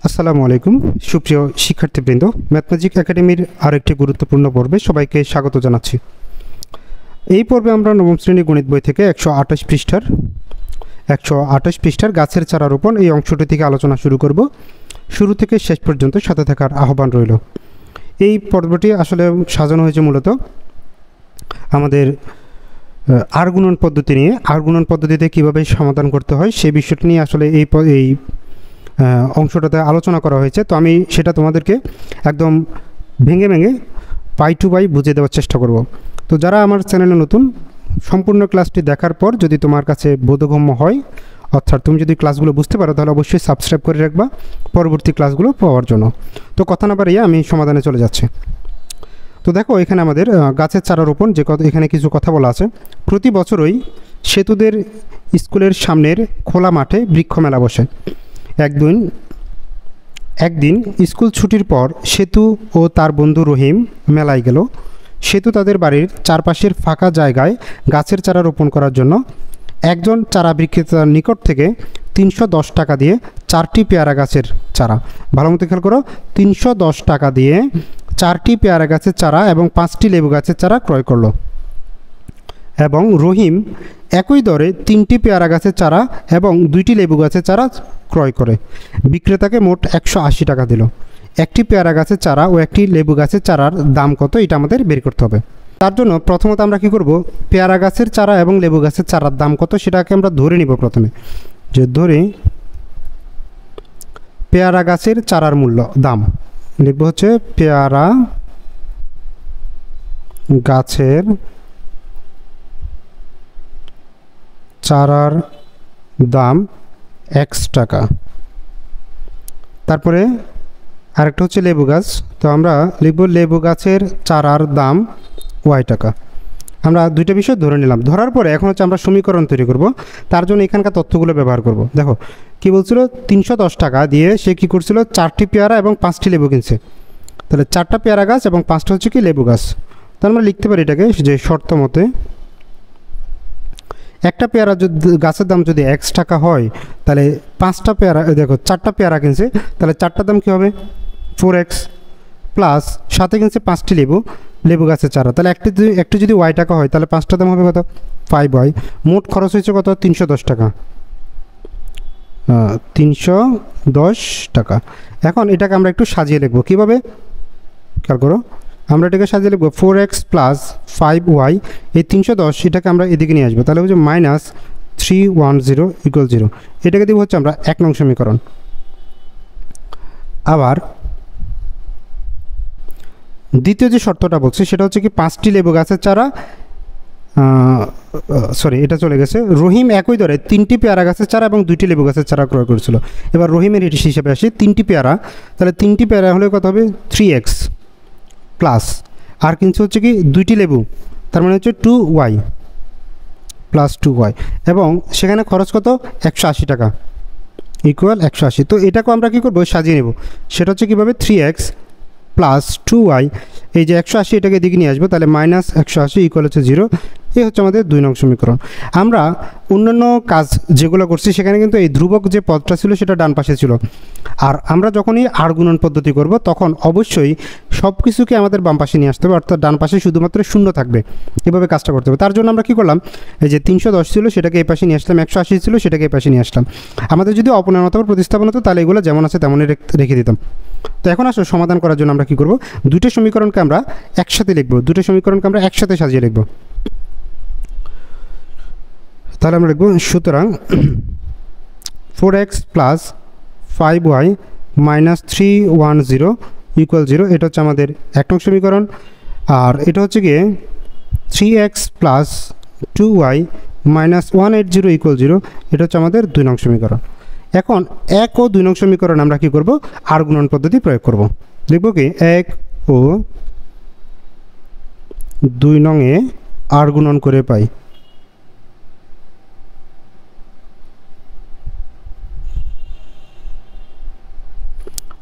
আসসালামু আলাইকুম সুপ্রিয় শিক্ষার্থীবৃন্দ, ম্যাথমেটিক একাডেমির আরেকটি গুরুত্বপূর্ণ পর্বে সবাইকে স্বাগত জানাচ্ছি। এই পর্বে আমরা নবম শ্রেণী গণিত বই থেকে 128 পৃষ্ঠার গাছের চারা রোপণ এই অংশটি থেকে আলোচনা শুরু করব। শুরু থেকে শেষ পর্যন্ত সাথে থাকার আহ্বান রইল। এই পর্বটি আসলে সাজানো হয়েছে মূলত আমাদের আর গুণন পদ্ধতি নিয়ে। আর গুণন পদ্ধতিতে কীভাবে সমাধান করতে হয় সেই বিষয়টি নিয়ে আসলে এই অংশটাতে আলোচনা করা হয়েছে। তো আমি সেটা তোমাদেরকে একদম ভেঙে পাই টু পাই বুঝিয়ে দেওয়ার চেষ্টা করব। তো যারা আমার চ্যানেলে নতুন, সম্পূর্ণ ক্লাসটি দেখার পর যদি তোমার কাছে বোধগম্য হয়, অর্থাৎ তুমি যদি ক্লাসগুলো বুঝতে পারো, তাহলে অবশ্যই সাবস্ক্রাইব করে রাখবা পরবর্তী ক্লাসগুলো পাওয়ার জন্য। তো কথা না বাড়িয়ে আমি সমাধানে চলে যাচ্ছি। তো দেখো, এখানে আমাদের গাছের চারা রোপণ এখানে কিছু কথা বলা আছে। প্রতি বছরই সেতুদের স্কুলের সামনের খোলা মাঠে বৃক্ষ মেলা বসে। একদিন স্কুল ছুটির পর সেতু ও তার বন্ধু রহিম মেলায় গেল। সেতু তাদের বাড়ির চারপাশের ফাঁকা জায়গায় গাছের চারা রোপণ করার জন্য একজন চারা বিক্রেতার নিকট থেকে 310 টাকা দিয়ে 4টি পেয়ারা গাছের চারা, ভালো মতো খেয়াল করো, 310 টাকা দিয়ে 4টি পেয়ারা গাছের চারা এবং 5টি লেবু গাছের চারা ক্রয় করলো। এবং রহিম একই দরে 3টি পেয়ারা গাছের চারা এবং 2টি লেবু গাছের চারা ক্রয় করে বিক্রেতাকে মোট 180 টাকা দিল। একটি পেয়ারা গাছের চারা ও একটি লেবু গাছের চারার দাম কত, এটা আমাদের বের করতে হবে। তার জন্য প্রথমত আমরা কি করব, পেয়ারা গাছের চারা এবং লেবু গাছের চারার দাম কত সেটাকে আমরা ধরে নিব। প্রথমে যে ধরে পেয়ারা গাছের চারার মূল্য দাম লিখব হচ্ছে পেয়ারা গাছের চারার দাম X টাকা। তারপরে আরেকটা হচ্ছে লেবু গাছ, তো আমরা লিখব লেবু গাছের চারার দাম Y টাকা। আমরা দুইটা বিষয় ধরে নিলাম। ধরার পরে এখন হচ্ছে আমরা সমীকরণ তৈরি করব। তার জন্য এখানকার তথ্যগুলো ব্যবহার করব। দেখো কি বলছিল, 310 টাকা দিয়ে সে কি করছিল, 4টি পেয়ারা এবং 5টি লেবু কিনছে। তাহলে 4টা পেয়ারা গাছ এবং 5টা হচ্ছে কি লেবু গাছ। তো আমরা লিখতে পারি এটাকে যে শর্ত মতে একটা পেয়ারা গাছের দাম যদি X টাকা হয়, তাহলে 5টা পেয়ারা, দেখো 4টা পেয়ারা কিনছে, তাহলে 4টার দাম কী হবে 4X, প্লাস সাথে কিনছে 5টি লেবু গাছের চারা, তাহলে একটু যদি Y টাকা হয়, তাহলে 5টার দাম হবে কত 5Y। মোট খরচ হয়েছে কত 310 টাকা, 310 টাকা। এখন এটাকে আমরা একটু সাজিয়ে লিখবো। কীভাবে খেয়াল করো, আমরা এটাকে সাজিয়ে লিখবো 4X প্লাস 5Y, এই 310 এটাকে আমরা এদিকে নিয়ে আসবো, তাহলে হচ্ছে -310 = 0। এটাকে দিব হচ্ছে আমরা 1 নং সমীকরণ। আবার দ্বিতীয় যে শর্তটা বলছে সেটা হচ্ছে কি 5টি লেবু গাছের চারা, এটা চলে গেছে। রহিম একই দরে 3টি পেয়ারা গাছের চারা এবং 2টি লেবু গাছের চারা ক্রয় করেছিল। এবার রহিমের হিসাবে আসি, 3টি পেয়ারা, তাহলে 3টি পেয়ারা হলে কত হবে 3X, প্লাস আর কিনছে হচ্ছে কি 2টি লেবু, তার মানে হচ্ছে 2Y প্লাস 2Y, এবং সেখানে খরচ কত 180 টাকা = 180। তো এটাকে আমরা কী করবো, সাজিয়ে নেব। সেটা হচ্ছে কীভাবে, 3X প্লাস 2Y, এই যে 180 এটাকে দিকে নিয়ে আসবো, তাহলে -180 = 0। এই হচ্ছে আমাদের 2 নং সমীকরণ। আমরা অন্যান্য কাজ যেগুলো করছি সেখানে কিন্তু এই ধ্রুবক যে পদটা ছিল সেটা ডান পাশে ছিল, আর আমরা যখনই আর গুণন পদ্ধতি করব তখন অবশ্যই সব কিছুকে আমাদের বাম পাশে নিয়ে আসতে হবে, অর্থাৎ ডান পাশে শুধুমাত্র শূন্য থাকবে। এভাবে কাজটা করতে হবে। তার জন্য আমরা কী করলাম, এই যে 310 ছিল সেটাকে এই পাশে নিয়ে আসলাম, 180 ছিল সেটাকে এই পাশে নিয়ে আসলাম। আমাদের যদি অপনয়ন অথবা প্রতিস্থাপন হতো তাহলে এগুলো যেমন আছে তেমনই রেখে দিতাম। তো এখন আসলে সমাধান করার জন্য আমরা কী করব, দুটো সমীকরণকে আমরা একসাথে লিখব, দুটো সমীকরণকে আমরা একসাথে সাজিয়ে লিখব। তাহলে আমরা লিখব, সুতরাং 4X প্লাস 5Y -310 = 0। এটা হচ্ছে আমাদের 1 নং সমীকরণ। আর এটা হচ্ছে গিয়ে 3X প্লাস 2Y -180 = 0। এটা হচ্ছে আমাদের 2 নং সমীকরণ। এখন 1 ও 2 নং সমীকরণ আমরা কি করব, আর গুণন পদ্ধতি প্রয়োগ করব। লিখব কি 1 ও 2 নংয়ে আর গুণন করে পাই।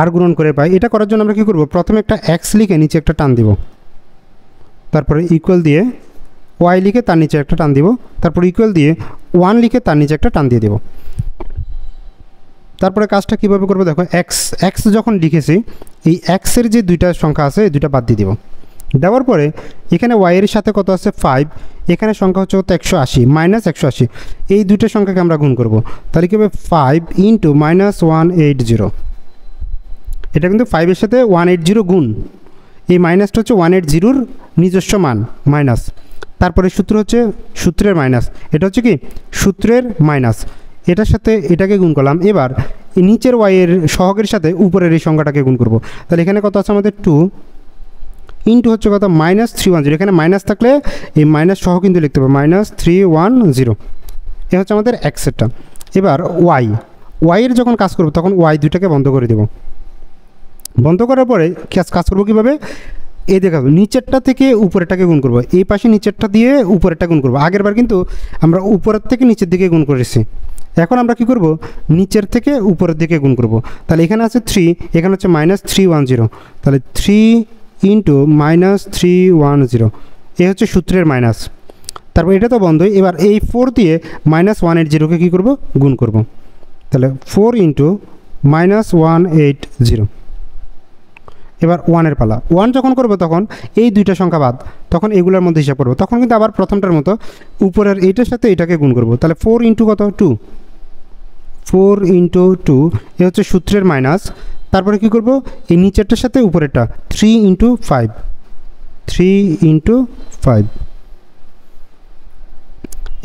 আর গুণন করে পাই, এটা করার জন্য আমরা কী করব, প্রথমে একটা X লিখে নিচে একটা টান দিব, তারপরে ইকুয়াল দিয়ে Y লিখে তার নিচে একটা টান দিব, তারপর ইকুয়াল দিয়ে 1 লিখে তার নিচে একটা টান দিয়ে দেব। তারপরে কাজটা কীভাবে করবো দেখো, এক্স যখন লিখেছি এই এক্সের যে দুইটা সংখ্যা আছে এই দুইটা বাদ দিয়ে দেবো। দেওয়ার পরে এখানে ওয়াইয়ের সাথে কত আছে 5, এখানে সংখ্যা হচ্ছে কত 180 মাইনাস 180, এই দুইটা সংখ্যাকে আমরা গুণ করব। তাহলে কী হবে 5 ইন্টু মাইনাস 180, এটা কিন্তু 5-এর সাথে 180 গুণ, এই মাইনাসটা হচ্ছে 180-র নিজস্ব মান মাইনাস, তারপরে সূত্র হচ্ছে সূত্রের মাইনাস, এটা হচ্ছে কি সূত্রের মাইনাস, এটার সাথে এটাকে গুণ করলাম। এবার এই নিচের ওয়াইয়ের সহগের সাথে উপরের এই সংখ্যাটাকে গুণ করব। তাহলে এখানে কত আছে আমাদের 2 ইন্টু হচ্ছে কত মাইনাস 310, এখানে মাইনাস থাকলে এই মাইনাস সহ কিন্তু লিখতে হবে মাইনাস 310, এ হচ্ছে আমাদের এক্সেরটা। এবার ওয়াইয়ের যখন কাজ করব তখন ওয়াই দুইটাকে বন্ধ করে দেব। বন্ধ করার পরে কাজ করবো কীভাবে, এই দেখা নিচেরটা থেকে উপরেরটাকে গুণ করবো, এই পাশে নিচেরটা দিয়ে উপরেরটা গুণ করবো। আগেরবার কিন্তু আমরা উপরের থেকে নিচের দিকে গুণ করেছি, এখন আমরা কি করব নিচের থেকে উপরের দিকে গুণ করব। তাহলে এখানে আছে 3, এখানে হচ্ছে মাইনাস 310, তাহলে 3 ইন্টু মাইনাস 310, এ হচ্ছে সূত্রের মাইনাস। তারপর এটা তো বন্ধই। এবার এই 4 দিয়ে মাইনাস 180কে কী করব গুণ করব। তাহলে 4 ইন্টু মাইনাস 180, এবার 1-এর পালা। 1 যখন করবো তখন এই দুইটা সংখ্যা বাদ, তখন এগুলোর মধ্যে হিসাব করবো, তখন কিন্তু আবার প্রথমটার মতো উপরের এইটার সাথে এটাকে গুণ করবো। তাহলে 4 ইন্টু কত 2, 4 ইন্টু 2, এ হচ্ছে সূত্রের মাইনাস। তারপরে কি করব এই নিচেরটার সাথে উপরেরটা 3 ইন্টু 5, 3 ইন্টু 5।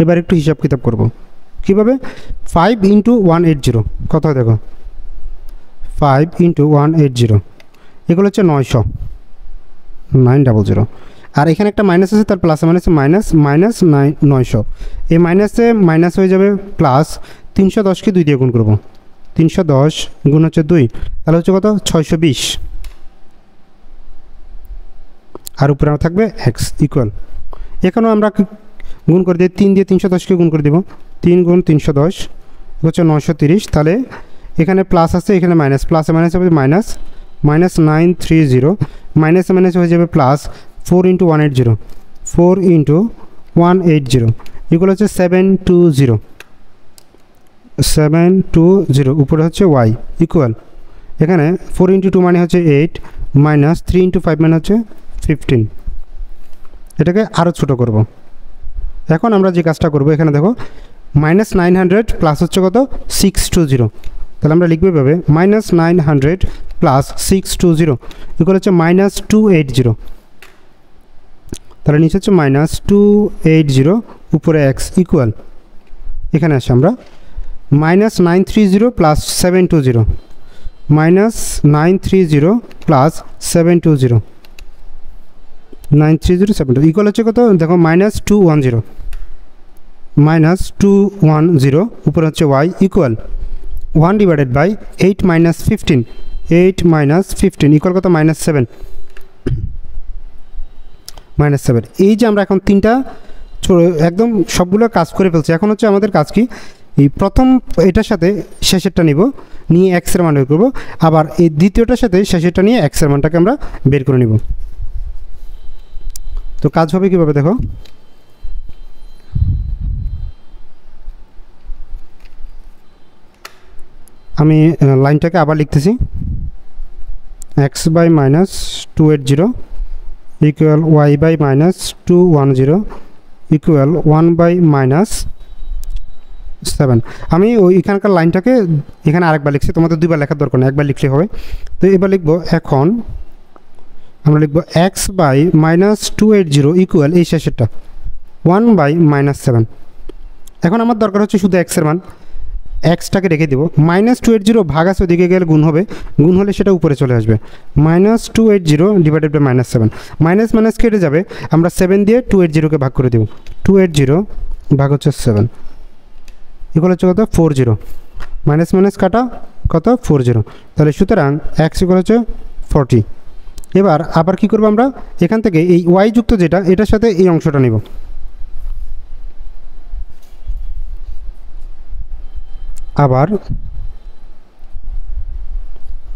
এবার একটু হিসাব কিতাব করবো কীভাবে, 5 ইন্টু 180 কত হয় দেখো, 5 ইন্টু 180 এগুলো হচ্ছে 900, আর এখানে একটা মাইনাস আছে, তার প্লাসে মাইনাস 900, এই মাইনাসে মাইনাস হয়ে যাবে প্লাস। 310কে 2 দিয়ে গুণ করবো, 310 গুণ হচ্ছে 2, তাহলে হচ্ছে কত 620, আর উপরে থাকবে এক্স ইকুয়াল। এখানেও আমরা গুণ করে দিই, 3 দিয়ে 310কে গুণ করে দেবো, 3 গুণ 310 হচ্ছে 930, তাহলে এখানে প্লাস আছে এখানে মাইনাস, প্লাসে মাইনাস হবে মাইনাস 930, মাইনাসে মাইনাস হয়ে যাবে প্লাস। 4 ইন্টু 180, 4 ইন্টু 180 এগুলো হচ্ছে 720, উপরে হচ্ছে ওয়াই ইকুয়াল। এখানে 4 ইন্টু 2 মানে হচ্ছে 8, মাইনাস 3 ইন্টু 5 মানে হচ্ছে 15। এটাকে আরও ছোটো করব। এখন আমরা যে কাজটা করব, এখানে দেখো মাইনাস 900 প্লাস হচ্ছে কত 620, তাহলে আমরা লিখবো এভাবে মাইনাস 900 প্লাস 620 এগুলো হচ্ছে মাইনাস 280, তাহলে নিচে হচ্ছে মাইনাস 280, উপরে এক্স ইকুয়াল। এখানে আসে আমরা minus 930 plus 720, minus 930 plus 720, 930 720 equal হচ্ছে কত দেখো মাইনাস 210, উপরে হচ্ছে y equal 1 divided by 8 minus 15, 8 minus 15 equal কত মাইনাস 7, এই যে আমরা এখন তিনটা একদম সবগুলো কাজ করে ফেলছি। এখন হচ্ছে আমাদের কাজ কি, এই প্রথম এটার সাথে শেষেরটা নিয়ে এক্সের মান বের করবো, আবার এই দ্বিতীয়টার সাথে শেষেরটা নিয়ে এক্সের মানটাকে আমরা বের করে নিব। তো কাজ হবে কীভাবে দেখো, আমি লাইনটাকে আবার লিখতেছি, x by minus 280 equal y by minus 210 equal 1 by minus 7। আমি ওই এখানকার লাইনটাকে এখানে আরেকবার লিখছি, তোমাদের দুইবার লেখার দরকার নেই, একবার লিখলে হবে। তো এবার লিখবো, এখন আমরা লিখবো এক্স বাই মাইনাস 280 ইকুয়াল এই শেষেরটা 1 বাই মাইনাস 7। এখন আমার দরকার হচ্ছে শুধু এক্সের মান, এক্সটাকে রেখে দেবো। মাইনাস 280 ভাগ আছে ওদিকে গেলে গুণ হবে, গুণ হলে সেটা উপরে চলে আসবে, minus 280 divided by minus 7, minus minus কেটে যাবে, আমরা 7 দিয়ে 280কে ভাগ করে দেবো, 280 ভাগ হচ্ছে 7 এগুলো হচ্ছে কত 40, মাইনাস মাইনাস কাটা কত 40, তাহলে সুতরাং এক্স ইকুয়াল হচ্ছে 40। এবার আবার কি করবো, আমরা এখান থেকে এই ওয়াই যুক্ত যেটা এটার সাথে এই অংশটা নেব, আবার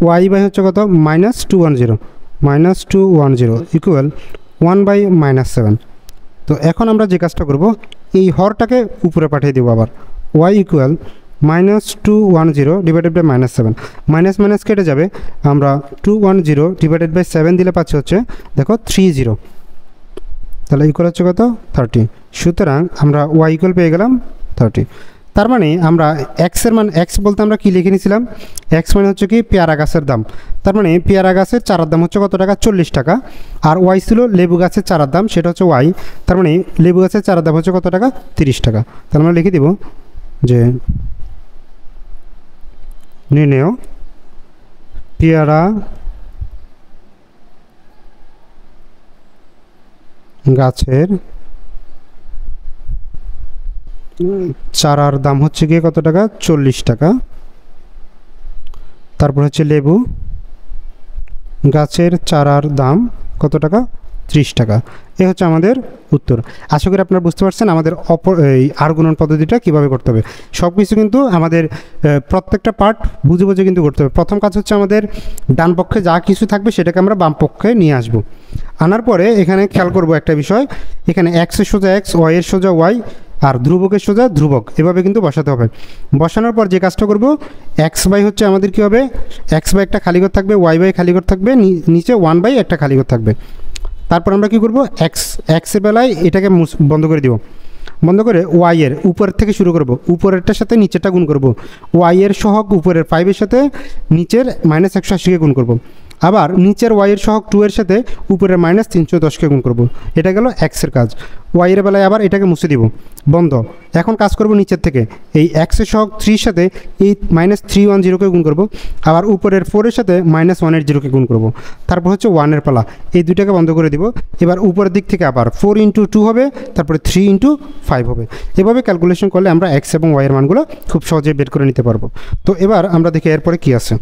ওয়াই বাই হচ্ছে কত মাইনাস 210 ইকুয়াল 1 বাই মাইনাস 7। তো এখন আমরা যে কাজটা করব, এই হরটাকে উপরে পাঠিয়ে দেবো, আবার y equal -210 divided by -7, minus minus কেটে যাবে, আমরা 210 ডিভাইডেড বাই 7 দিলে পাচ্ছি হচ্ছে দেখো 30, তাহলে ইকুয়াল হচ্ছে কত 30। সুতরাং আমরা ওয়াই ইকুয়াল পেয়ে গেলাম 30। তার মানে আমরা এক্সের মান, এক্স বলতে আমরা কী লিখে নিয়েছিলাম, এক্স মানে হচ্ছে কি পেয়ারা গাছের দাম। তার মানে পেয়ারা গাছের চারার দাম হচ্ছে কত টাকা, 40 টাকা। আর ওয়াই ছিল লেবু গাছের চারার দাম, সেটা হচ্ছে ওয়াই। তার মানে লেবু গাছের চারার দাম হচ্ছে কত টাকা, 30 টাকা। তাহলে আমরা লিখে দিব যে নির্ণেয় পেয়ারা গাছের চারার দাম হচ্ছে গিয়ে কত টাকা, 40 টাকা। তারপর হচ্ছে লেবু গাছের চারার দাম কত টাকা, 30 টাকা। এ হচ্ছে আমাদের উত্তর। আশা করি আপনারা বুঝতে পারছেন আমাদের এই আর গুণন পদ্ধতিটা কীভাবে করতে হবে। সব কিছু কিন্তু আমাদের প্রত্যেকটা পার্ট বুঝে বুঝে কিন্তু করতে হবে। প্রথম কাজ হচ্ছে আমাদের ডান পক্ষে যা কিছু থাকবে সেটাকে আমরা বাম পক্ষে নিয়ে আসব। আনার পরে এখানে খেয়াল করব একটা বিষয়, এখানে এক্সের সোজা এক্স, ওয়াইয়ের সোজা ওয়াই, আর ধ্রুবকের সোজা ধ্রুবক, এভাবে কিন্তু বসাতে হবে। বসানোর পর যে কাজটা করব, এক্স বাই হচ্ছে আমাদের কী হবে, এক্স বাই একটা খালি ঘর থাকবে, ওয়াই বাই খালি ঘর থাকবে, নিচে 1 বাই একটা খালি ঘর থাকবে। তারপর আমরা কী করব, এক্সের বেলায় এটাকে বন্ধ করে দিব, বন্ধ করে ওয়াইয়ের উপরের থেকে শুরু করব, উপরেরটার সাথে নিচেরটা গুণ করব, ওয়াইয়ের সহগ উপরের 5-এর সাথে নিচের -180-কে গুণ করব। আবার নিচের ওয়াইয়ের সহগ 2 এর সাথে উপরের -310-কে গুণ করব। এটা গেল এক্সের কাজ। ওয়াইয়ের বেলায় আবার এটাকে মুছে দিব, বন্ধ। এখন কাজ করব নিচের থেকে, এই এক্সের সহগ 3-এর সাথে এই -310-কে গুণ করব, আবার উপরের 4-এর সাথে -180-কে গুণ করব। তারপর হচ্ছে 1-এর পালা, এই দুইটাকে বন্ধ করে দিব। এবার উপরের দিক থেকে আবার 4 × 2 হবে, তারপরে 3 × 5 হবে। এভাবে ক্যালকুলেশন করলে আমরা এক্স এবং ওয়াইয়ের মানগুলো খুব সহজে বের করে নিতে পারবো। তো এবার আমরা দেখি এরপরে কী আছে।